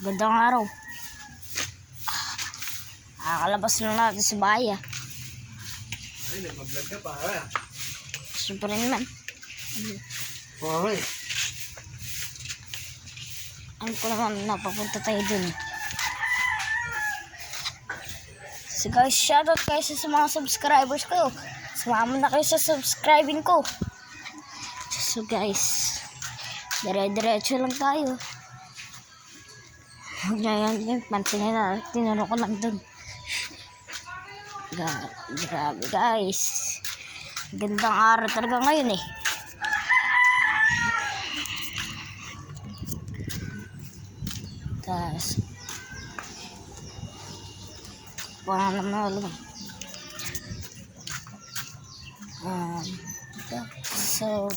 Gandang araw. Nakakalabas lang natin sa bahay ah. Ay, nag-vlog ka pa ha? Siyempre naman. Okay. Alam ko naman napapunta tayo dun eh. So guys, shoutout kayo sa mga subscribers ko. Sumama na kayo sa subscribing ko. So guys, dire-diretso lang tayo. Ngayon, pansinin na, tinanong ko lang dun. Grabe guys. Gandang araw talaga ngayon eh. Tapos, parang naman lang. So,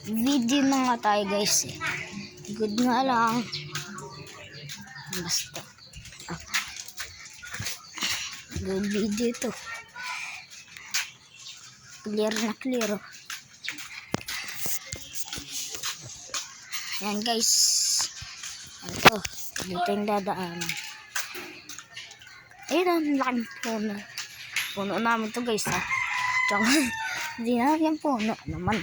video na nga tayo guys eh. Good nga lang. Basta. Good video ito. Clear na clear. Ayan guys. Ito. Dito yung dadaanan. Ayun ang laking puno. Puno namin ito guys ha. Tsaka hindi na yung puno naman.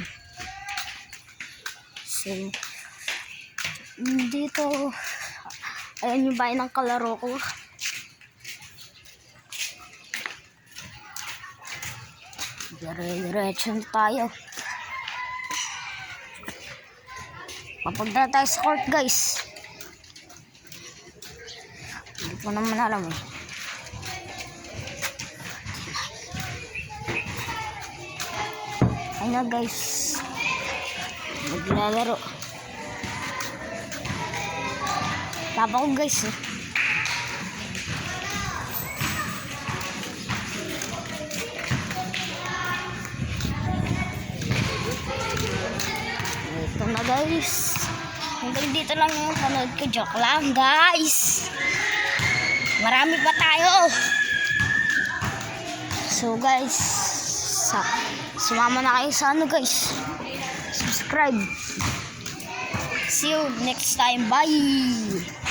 So dito. Ayan yung bahay ng kalaro ko. Dire-diretso tayo. Papunta tayo sa court guys. Hindi ko naman alam eh. Ayun na guys. Maglalaro. Tapa ko guys eh. Ito na guys. Hanggang dito lang yung panood ko. Joke lang guys. Marami pa tayo. So guys, sumama na kayo sa ano guys. Subscribe. See you next time. Bye.